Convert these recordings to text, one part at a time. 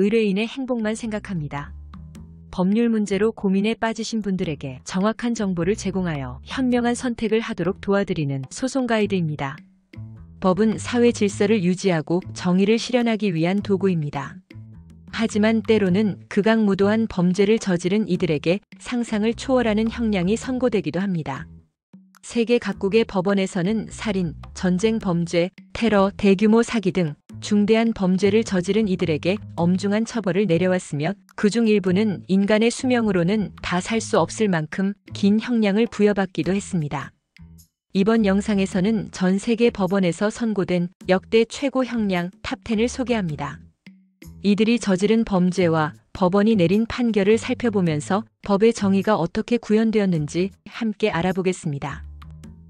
의뢰인의 행복만 생각합니다. 법률 문제로 고민에 빠지신 분들에게 정확한 정보를 제공하여 현명한 선택을 하도록 도와드리는 소송 가이드입니다. 법은 사회 질서를 유지하고 정의를 실현하기 위한 도구입니다. 하지만 때로는 극악무도한 범죄를 저지른 이들에게 상상을 초월하는 형량이 선고되기도 합니다. 세계 각국의 법원에서는 살인, 전쟁 범죄, 테러, 대규모 사기 등 중대한 범죄를 저지른 이들에게 엄중한 처벌을 내려왔으며 그중 일부는 인간의 수명으로는 다 살 수 없을 만큼 긴 형량을 부여받기도 했습니다. 이번 영상에서는 전 세계 법원에서 선고된 역대 최고 형량 탑10을 소개합니다. 이들이 저지른 범죄와 법원이 내린 판결을 살펴보면서 법의 정의가 어떻게 구현되었는지 함께 알아보겠습니다.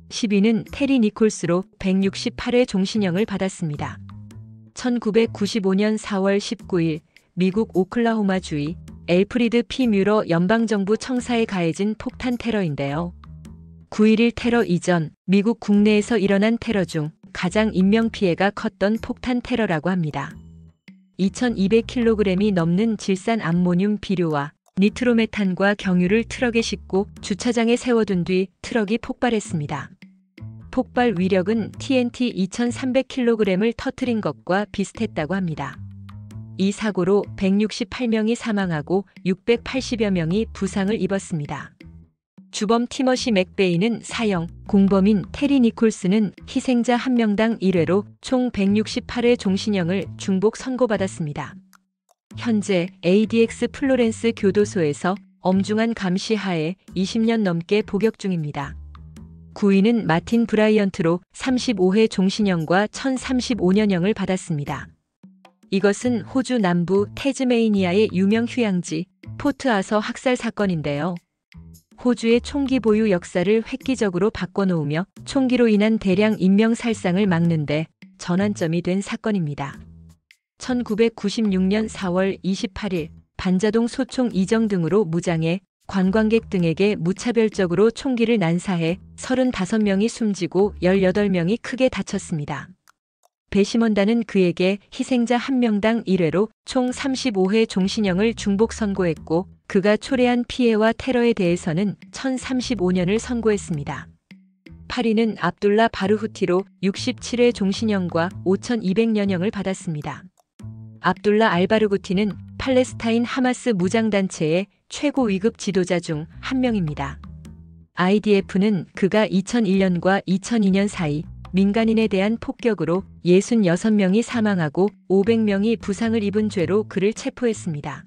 10위는 테리 니콜스로 168회 종신형을 받았습니다. 1995년 4월 19일 미국 오클라호마주의 엘프리드 P. 뮤러 연방정부 청사에 가해진 폭탄 테러인데요. 9.11 테러 이전 미국 국내에서 일어난 테러 중 가장 인명피해가 컸던 폭탄 테러라고 합니다. 2200kg이 넘는 질산 암모늄 비료와 니트로메탄과 경유를 트럭에 싣고 주차장에 세워둔 뒤 트럭이 폭발했습니다. 폭발 위력은 TNT 2300kg을 터뜨린 것과 비슷했다고 합니다. 이 사고로 168명이 사망하고 680여 명이 부상을 입었습니다. 주범 티머시 맥베이는 사형, 공범인 테리 니콜스는 희생자 1명당 1회로 총 168회 종신형을 중복 선고받았습니다. 현재 ADX 플로렌스 교도소에서 엄중한 감시 하에 20년 넘게 복역 중입니다. 9위는 마틴 브라이언트로 35회 종신형과 1035년형을 받았습니다. 이것은 호주 남부 태즈메이니아의 유명 휴양지 포트 아서 학살 사건인데요. 호주의 총기 보유 역사를 획기적으로 바꿔놓으며 총기로 인한 대량 인명살상을 막는 데 전환점이 된 사건입니다. 1996년 4월 28일 반자동 소총 이정 등으로 무장해 관광객 등에게 무차별적으로 총기를 난사해 35명이 숨지고 18명이 크게 다쳤습니다. 배심원단은 그에게 희생자 1명당 1회로 총 35회 종신형을 중복 선고했고 그가 초래한 피해와 테러에 대해서는 1035년을 선고했습니다. 8위는 압둘라 바르후티로 67회 종신형과 5200년형을 받았습니다. 압둘라 알바르구티는 팔레스타인 하마스 무장단체의 최고 위급 지도자 중 한 명입니다. IDF는 그가 2001년과 2002년 사이 민간인에 대한 폭격으로 66명이 사망하고 500명이 부상을 입은 죄로 그를 체포했습니다.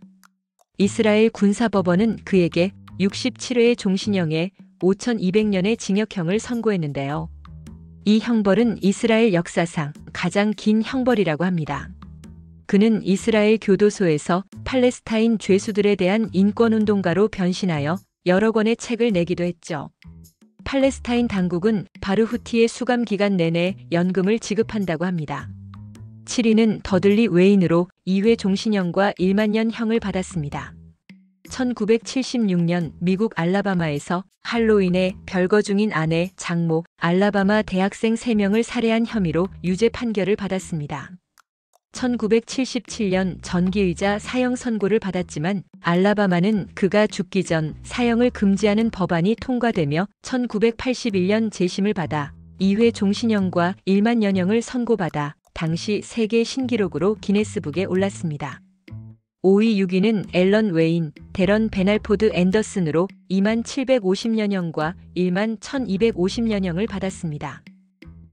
이스라엘 군사법원은 그에게 67회의 종신형에 5200년의 징역형을 선고했는데요. 이 형벌은 이스라엘 역사상 가장 긴 형벌이라고 합니다. 그는 이스라엘 교도소에서 팔레스타인 죄수들에 대한 인권운동가로 변신하여 여러 권의 책을 내기도 했죠. 팔레스타인 당국은 바르후티의 수감 기간 내내 연금을 지급한다고 합니다. 7위는 더들리 웨인으로 2회 종신형과 1만년형을 받았습니다. 1976년 미국 알라바마에서 할로윈에 별거 중인 아내, 장모, 알라바마 대학생 3명을 살해한 혐의로 유죄 판결을 받았습니다. 1977년 전기의자 사형 선고를 받았지만 알라바마는 그가 죽기 전 사형을 금지하는 법안이 통과되며 1981년 재심을 받아 2회 종신형과 1만년형을 선고받아 당시 세계 신기록으로 기네스북에 올랐습니다. 5위 6위는 앨런 웨인, 데런 베날포드 앤더슨으로 2750년형과 11250년형을 받았습니다.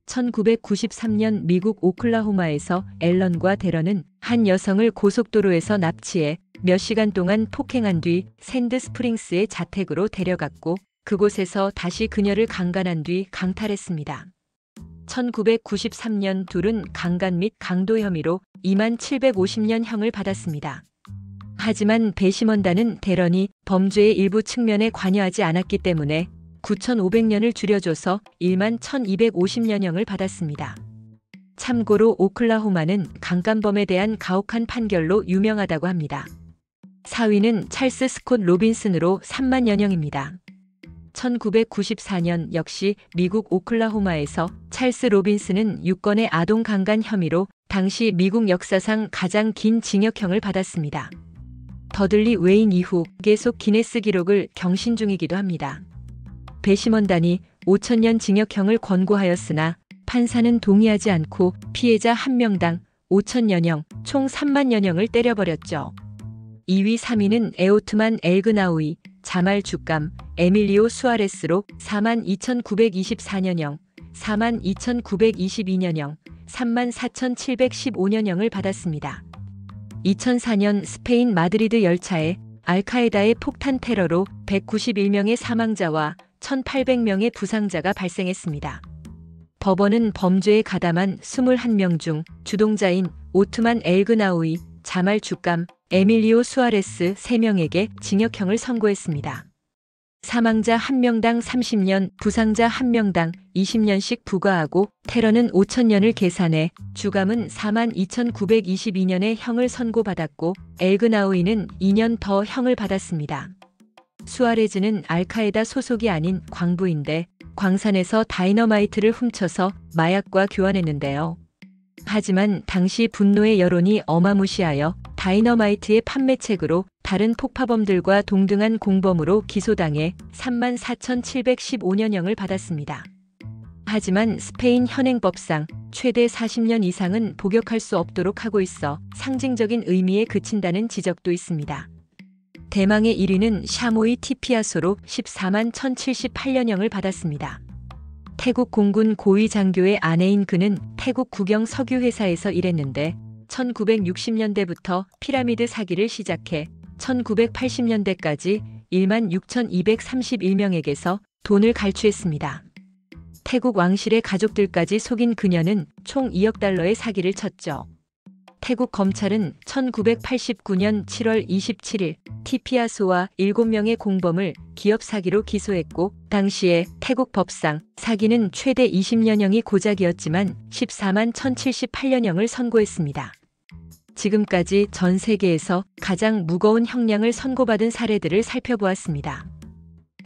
1993년 미국 오클라호마에서 앨런과 데런은 한 여성을 고속도로에서 납치해 몇 시간 동안 폭행한 뒤 샌드 스프링스의 자택으로 데려갔고 그곳에서 다시 그녀를 강간한 뒤 강탈했습니다. 1993년 둘은 강간 및 강도 혐의로 2750년형을 받았습니다. 하지만 배심원단은 데런이 범죄의 일부 측면에 관여하지 않았기 때문에 9500년을 줄여줘서 11250년형을 받았습니다. 참고로 오클라호마는 강간범에 대한 가혹한 판결로 유명하다고 합니다. 4위는 찰스 스콧 로빈슨으로 3만년형입니다. 1994년 역시 미국 오클라호마에서 찰스 로빈슨은 6건의 아동 강간 혐의로 당시 미국 역사상 가장 긴 징역형을 받았습니다. 더들리 웨인 이후 계속 기네스 기록을 경신 중이기도 합니다. 배심원단이 5,000년 징역형을 권고하였으나 판사는 동의하지 않고 피해자 1명당 5,000여냥, 총 30,000여냥을 때려버렸죠. 2위 3위는 에오트만 엘그나우이, 자말 주감, 에밀리오 수아레스로 42,924년형, 42,922년형, 34,715년형을 받았습니다. 2004년 스페인 마드리드 열차에 알카에다의 폭탄 테러로 191명의 사망자와 1,800명의 부상자가 발생했습니다. 법원은 범죄에 가담한 21명 중 주동자인 오트만 엘그나우이, 자말 주감, 에밀리오 수아레스 3명에게 징역형을 선고했습니다. 사망자 1명당 30년, 부상자 1명당 20년씩 부과하고 테러는 5,000년을 계산해 주감은 42,922년의 형을 선고받았고 엘그나우이는 2년 더 형을 받았습니다. 수아레즈는 알카에다 소속이 아닌 광부인데 광산에서 다이너마이트를 훔쳐서 마약과 교환했는데요. 하지만 당시 분노의 여론이 어마무시하여 다이너마이트의 판매책으로 다른 폭파범들과 동등한 공범으로 기소당해 34,715년형을 받았습니다. 하지만 스페인 현행법상 최대 40년 이상은 복역할 수 없도록 하고 있어 상징적인 의미에 그친다는 지적도 있습니다. 대망의 1위는 샤모이 티피아소로 14만 1,078년형을 받았습니다. 태국 공군 고위 장교의 아내인 그는 태국 국영 석유회사에서 일했는데 1960년대부터 피라미드 사기를 시작해 1980년대까지 16,231명에게서 돈을 갈취했습니다. 태국 왕실의 가족들까지 속인 그녀는 총 2억 달러의 사기를 쳤죠. 태국 검찰은 1989년 7월 27일 티피아소와 7명의 공범을 기업 사기로 기소했고 당시에 태국 법상 사기는 최대 20년형이 고작이었지만 14만 1,078년형을 선고했습니다. 지금까지 전 세계에서 가장 무거운 형량을 선고받은 사례들을 살펴보았습니다.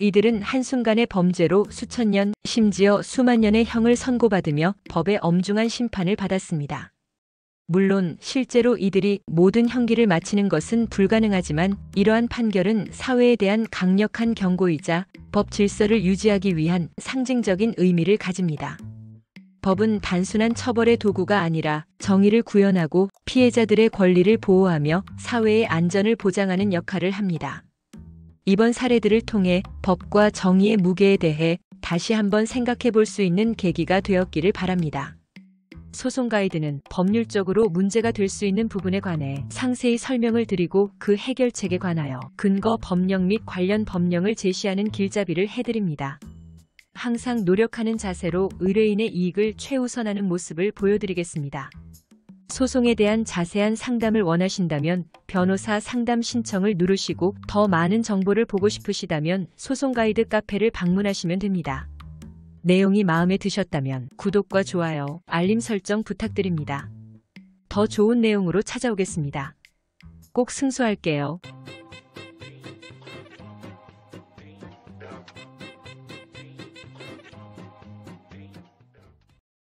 이들은 한순간의 범죄로 수천 년, 심지어 수만 년의 형을 선고받으며 법의 엄중한 심판을 받았습니다. 물론 실제로 이들이 모든 형기를 마치는 것은 불가능하지만 이러한 판결은 사회에 대한 강력한 경고이자 법 질서를 유지하기 위한 상징적인 의미를 가집니다. 법은 단순한 처벌의 도구가 아니라 정의를 구현하고 피해자들의 권리를 보호하며 사회의 안전을 보장하는 역할을 합니다. 이번 사례들을 통해 법과 정의의 무게에 대해 다시 한번 생각해 볼 수 있는 계기가 되었기를 바랍니다. 소송 가이드는 법률적으로 문제가 될 수 있는 부분에 관해 상세히 설명을 드리고 그 해결책에 관하여 근거 법령 및 관련 법령을 제시하는 길잡이를 해드립니다. 항상 노력하는 자세로 의뢰인의 이익을 최우선하는 모습을 보여드리겠습니다. 소송에 대한 자세한 상담을 원하신다면 변호사 상담 신청을 누르시고 더 많은 정보를 보고 싶으시다면 소송 가이드 카페를 방문하시면 됩니다. 내용이 마음에 드셨다면 구독과 좋아요, 알림 설정 부탁드립니다. 더 좋은 내용으로 찾아오겠습니다. 꼭 승소할게요.